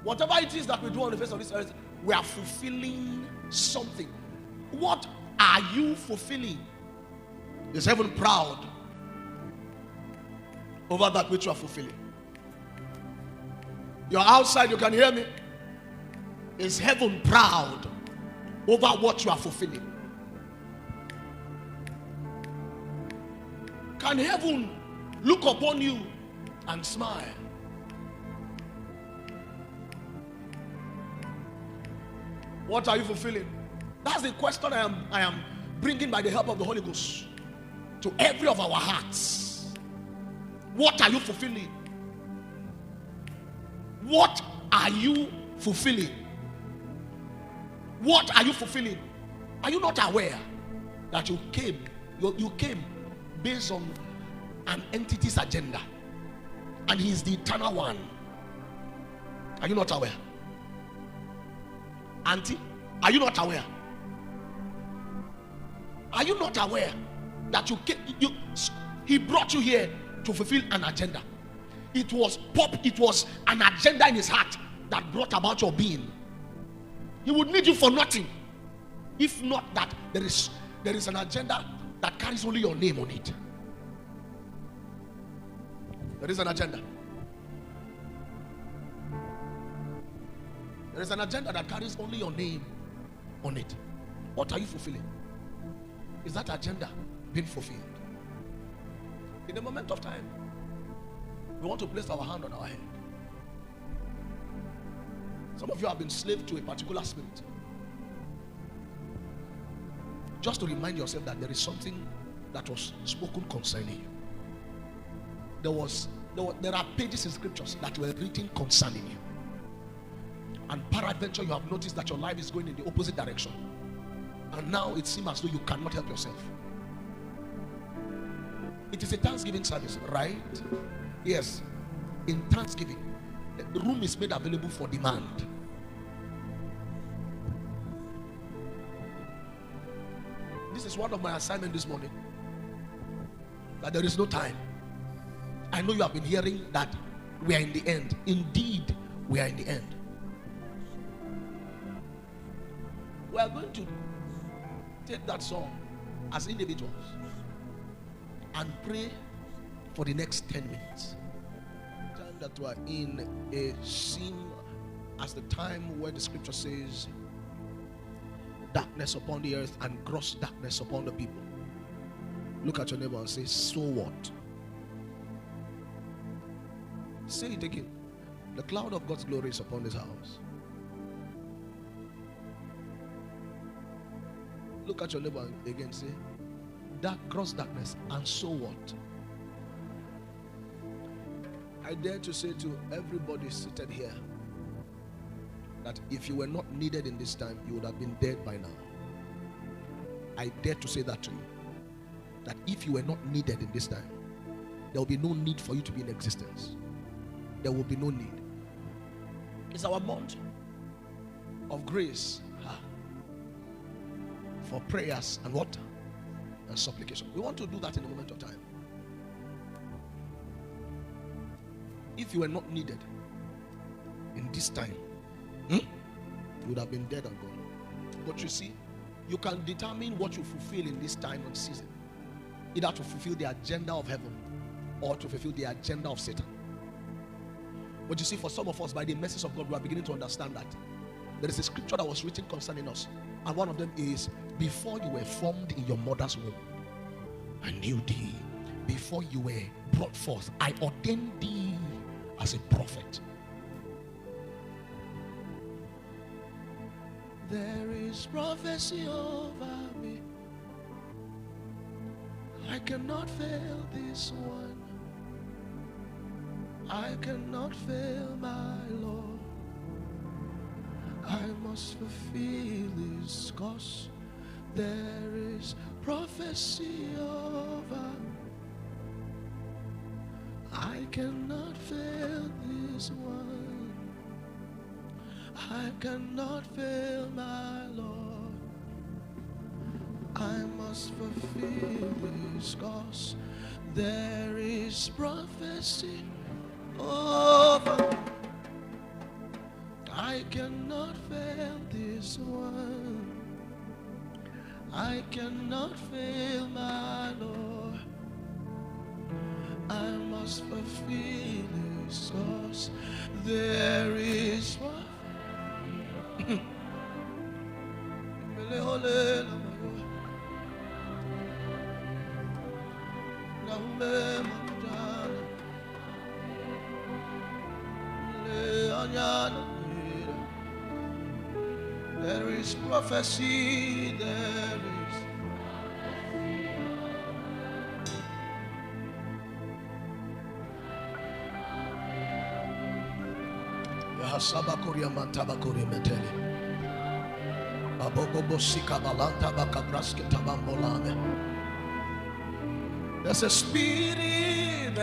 Whatever it is that we do on the face of this earth, we are fulfilling something. What are you fulfilling? Is heaven proud over that which you are fulfilling? You're outside, you can hear me. Is heaven proud over what you are fulfilling? Can heaven look upon you and smile? What are you fulfilling? That's the question I am bringing by the help of the Holy Ghost to every of our hearts. What are you fulfilling? What are you fulfilling? What are you fulfilling? Are you not aware that you came based on an entity's agenda, and he is the eternal one? Are you not aware? Auntie, are you not aware? Are you not aware that he brought you here to fulfill an agenda? It was an agenda in his heart that brought about your being. He would need you for nothing, if not that there is an agenda that carries only your name on it. There is an agenda. There is an agenda that carries only your name on it. What are you fulfilling? Is that agenda being fulfilled? In a moment of time, we want to place our hand on our head. Some of you have been slave to a particular spirit. Just to remind yourself that there is something that was spoken concerning you. There are pages in scriptures that were written concerning you. And peradventure you have noticed that your life is going in the opposite direction. And now it seems as though you cannot help yourself. It is a Thanksgiving service, right? Yes. In Thanksgiving, the room is made available for demand. This is one of my assignments this morning. That there is no time. I know you have been hearing that we are in the end. Indeed, we are in the end. We are going to take that song as individuals and pray for the next 10 minutes. Time that we are in a scene as the time where the scripture says darkness upon the earth and gross darkness upon the people. Look at your neighbor and say, so what? Say it again. The cloud of God's glory is upon this house. Look at your neighbor again. Say, gross darkness, and so what? I dare to say to everybody seated here that if you were not needed in this time, you would have been dead by now. I dare to say that to you. That if you were not needed in this time, there will be no need for you to be in existence. There will be no need. It's our month of grace for prayers and what? And supplication. We want to do that in a moment of time. If you were not needed in this time, you would have been dead and gone. But you see, you can determine what you fulfill in this time and season. Either to fulfill the agenda of heaven or to fulfill the agenda of Satan. But you see, for some of us, by the message of God, we are beginning to understand that there is a scripture that was written concerning us. And one of them is, before you were formed in your mother's womb, I knew thee. Before you were brought forth, I ordained thee as a prophet. There is prophecy over me. I cannot fail this one. I cannot fail my Lord. I must fulfill His cause. There is prophecy over. I cannot fail this one. I cannot fail my Lord. I must fulfill His cause. There is prophecy over. I cannot fail my Lord. I must fulfill His cause. There is one. There is prophecy, there is Yahasaba Korea Mantaba Korea Meteli Abogobo Sika Balanta Bakabraske Tabambolame. There's a spirit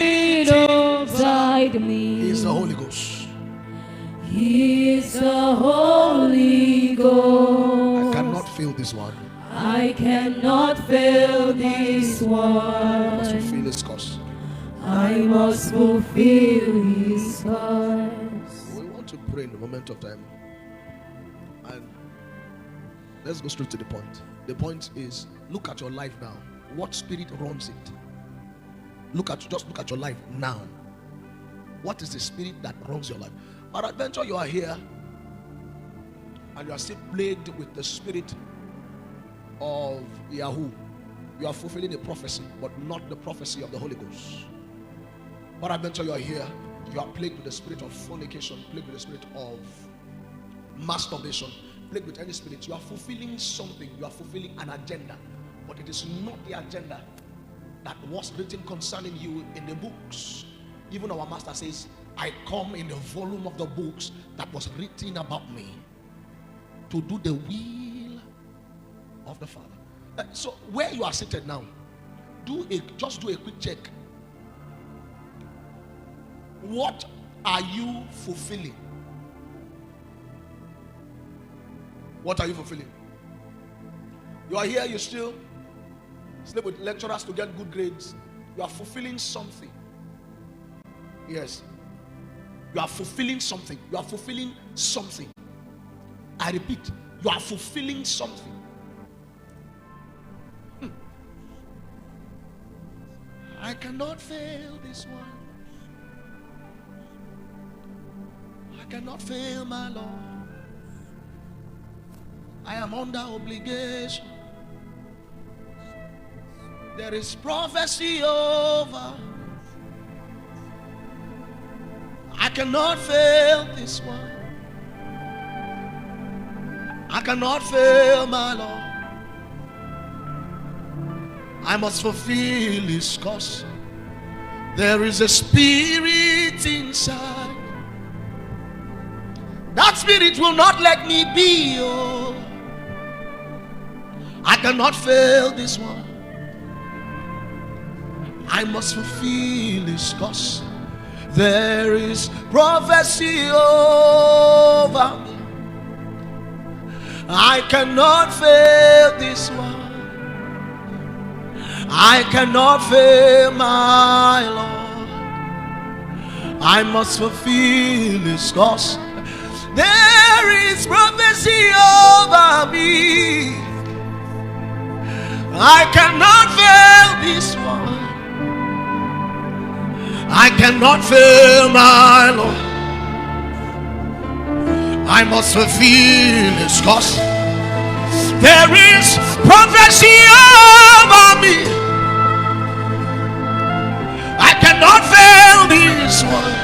inside me. He's the Holy Ghost. He is the Holy Ghost. I cannot feel this one. I cannot feel this one. I must fulfill His cause. I must fulfill His cause. We want to pray in the moment of time. And let's go straight to the point. The point is, look at your life now. What spirit runs it? Just look at your life now. What is the spirit that runs your life? Peradventure, you are here and you are still plagued with the spirit of Yahoo. You are fulfilling a prophecy, but not the prophecy of the Holy Ghost. Peradventure, you are here, you are plagued with the spirit of fornication, plagued with the spirit of masturbation, plagued with any spirit. You are fulfilling something, you are fulfilling an agenda, but it is not the agenda that was written concerning you in the books. Even our master says, I come in the volume of the books that was written about me to do the will of the Father. So where you are seated now, just do a quick check. What are you fulfilling? What are you fulfilling? You are here, you still sleep with lecturers to get good grades. You are fulfilling something. Yes. You are fulfilling something. You are fulfilling something. I repeat, you are fulfilling something. I cannot fail this one. I cannot fail my Lord. I am under obligation. There is prophecy over. I cannot fail this one. I cannot fail my Lord. I must fulfill His cause. There is a spirit inside. That spirit will not let me be. Oh, I cannot fail this one. I must fulfill His cause. There is prophecy over me. I cannot fail this one. I cannot fail my Lord. I must fulfill His cause. There is prophecy over me. I cannot fail this one. I cannot fail my Lord. I must fulfill His cause. There is prophecy over me. I cannot fail this one.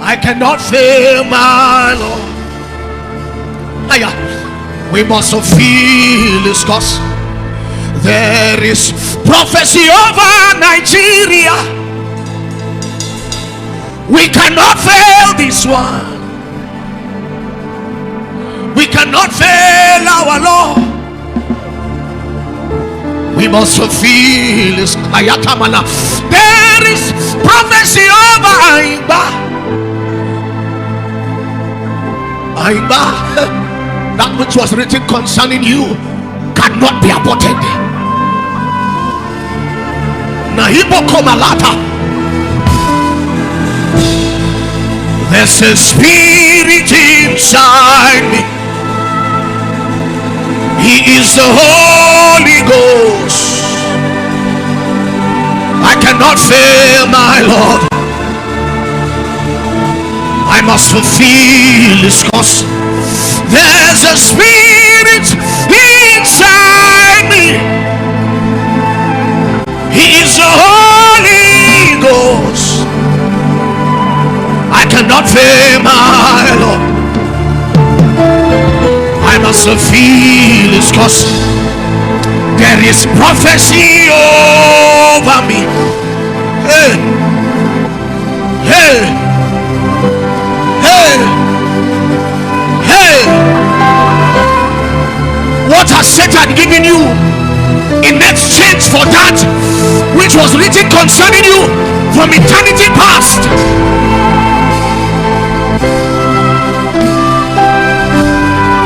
I cannot fail my Lord. We must fulfill His cause. There is prophecy over Nigeria. We cannot fail this one. We cannot fail our Lord. We must fulfill His ayatamana. There is prophecy over Aimba. That which was written concerning you cannot be aborted. Nahibo komalata. There's a spirit inside me. He is the Holy Ghost. I cannot fail my Lord. I must fulfill His cause. There's a spirit inside me. He is the Holy Ghost. I cannot fail my Lord. I must fulfill His cause. There is prophecy over me. Hey, hey, hey, hey. What has Satan given you in exchange for that which was written concerning you from eternity past?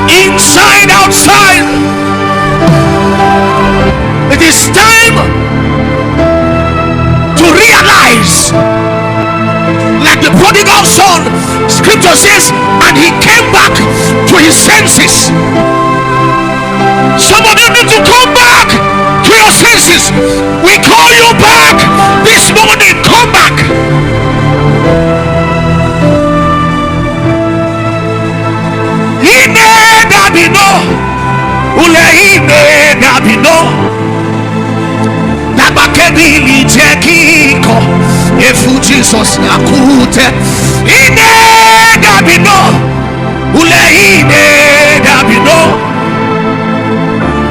Inside, outside, it is time to realize, like the prodigal son, scripture says, and he came back to his senses. Some of you need to come back to your senses. We call you back this morning. Come back. Tabakebili tekiko efu Jesus nakute ine dabino ule ine dabino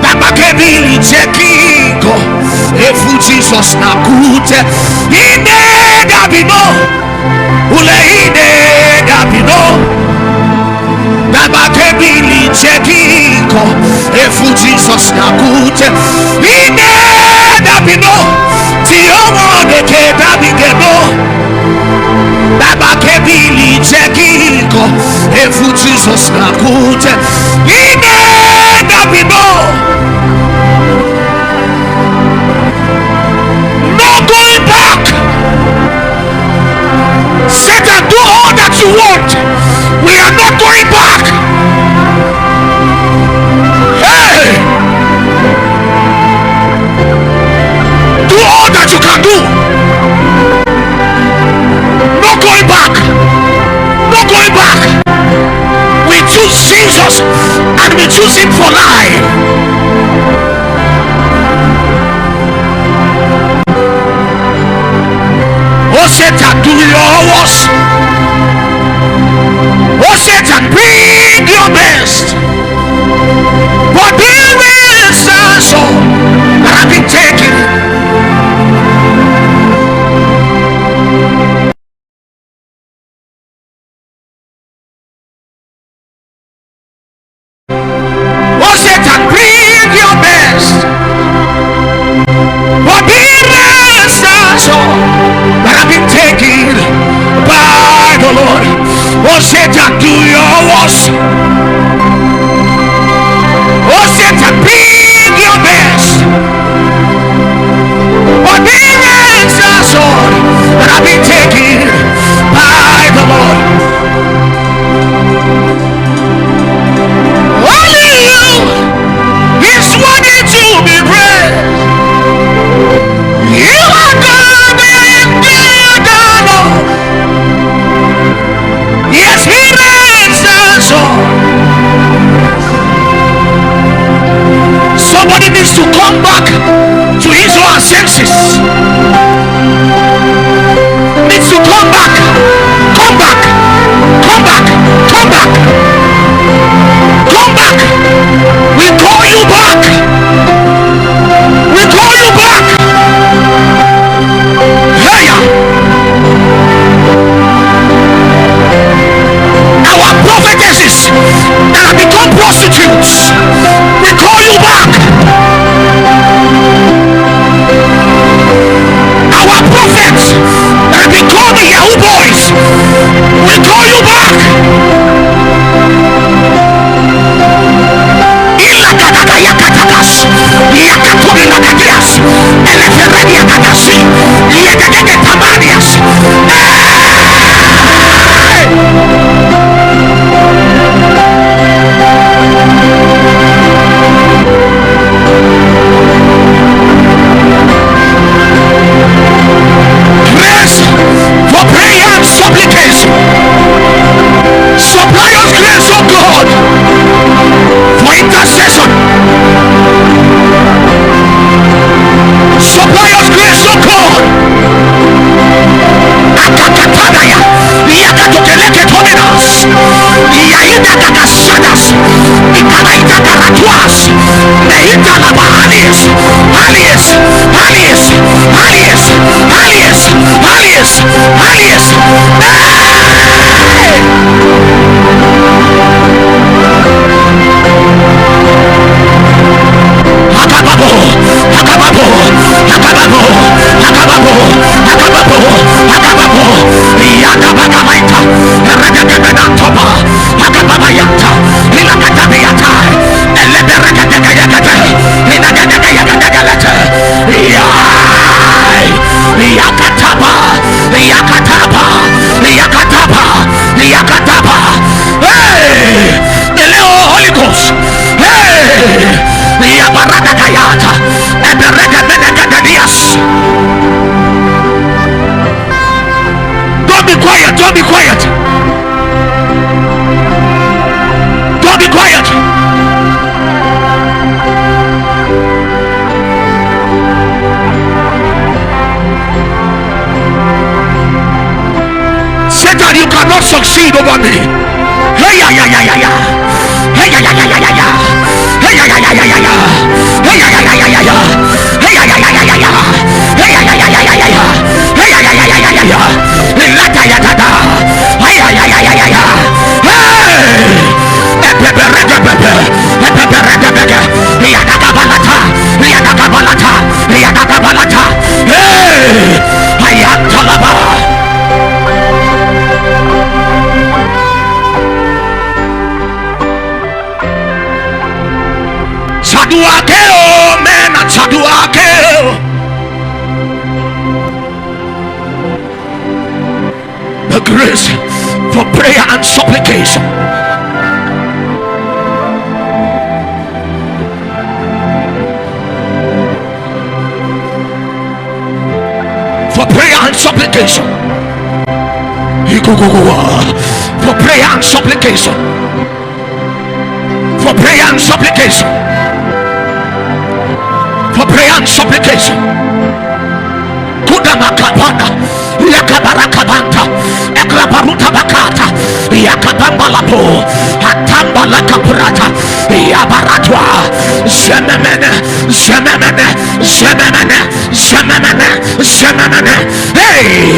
tabakebili tekiko efu Jesus nakute ine dabino ule ine dabino tabakebili tekiko efu Jesus nakute ine dabino tiomo deke dabigeno tabakebili tekiko efu Jesus nakute ine dabino. No going back. Satan, do all that you want. We are not going back. Hey, do all that you can do. No going back. No going back. We choose Jesus and we choose Him for life. Oh Satan, do your worst. Oh Satan, bring your best. But there is a soul that I've been taking. Oh Satan, bring your best. But there is a soul that I've been taken by the Lord. Oh Satan, do your worst. Oh Satan, bring your best. But there is a soul that I've been taken by the Lord. Only you is worthy to be praised. You are God and God alone. Yes, He is the soul. Shadas, Ikalaita Karatuas, Meita Labalis, Alias, Alias, Alias, Alias, Alias, Alias. Akababo, Akababo, Akababo, Akababo, Akababo, Akababo, Yakabagamaita, Regadebenatoba, Akababayata, Ilakatabiata, Eleberegadegayagade, Inagadegayagadegalete, Yakataba, Yakataba, Yakataba, Yakataba. Hey! The Leo Holy Ghost. Hey! Yabaradagayata, Eberegadegadadias. Don't be quiet, don't be quiet. Don't be quiet. Satan, you cannot succeed over me. Hey, yeah, yeah, yeah, yeah, yeah. Hey, yeah, yeah, yeah, yeah, yeah. Hey, yeah, yeah, yeah, yeah, yeah. Hey, yeah, yeah, yeah, yeah, yeah. Hey, yeah, yeah, yeah, yeah, yeah. Hey, yeah, yeah, yeah, yeah, yeah, yeah. Hey, yeah, yeah, yeah, yeah, yeah, yeah. Lata ya tada. Hey, yeah, yeah, yeah, yeah, yeah. Hey! Epeberegebebe. Epeberegebege. Yadagabalata. Yadagabalata. Yadagabalata. Hey! Ayatalaba. Saduakeo, man, Saduakeo. The grace for prayer and supplication. For prayer and supplication. For prayer and supplication. For prayer and supplication. For prayer and supplication. Kudamakabana, Yakabarakabanta, Eklabaruta Bakata, Yakabambalapo, Atambala Kapurata, Yabaratwa, Zememene, Zememene, Zememene, Zememene, Zememene. Hey!